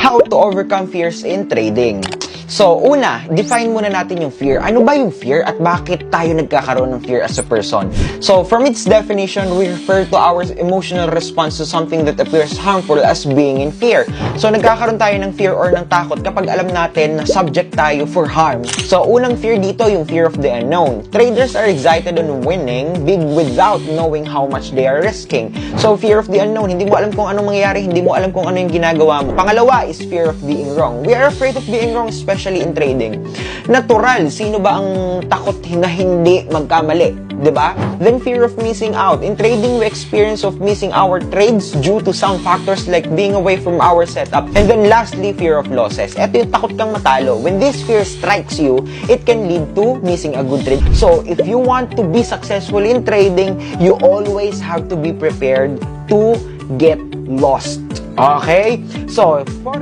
how to overcome fears in trading. So, una, define muna natin yung fear. Ano ba yung fear at bakit tayo nagkakaroon ng fear as a person? So, from its definition, we refer to our emotional response to something that appears harmful as being in fear. So, nagkakaroon tayo ng fear or ng takot kapag alam natin na subject tayo for harm. So, unang fear dito, yung fear of the unknown. Traders are excited on winning big without knowing how much they are risking. So, fear of the unknown. Hindi mo alam kung anong mangyayari, hindi mo alam kung ano yung ginagawa mo. Pangalawa is fear of being wrong. We are afraid of being wrong, especially in trading. Natural, sino ba ang takot na hindi magkamali? Diba? Then fear of missing out. In trading, we experience of missing our trades due to some factors like being away from our setup. And then lastly, fear of losses. Ito yung takot kang matalo. When this fear strikes you, it can lead to missing a good trade. So, if you want to be successful in trading, you always have to be prepared to get lost. Okay? So, for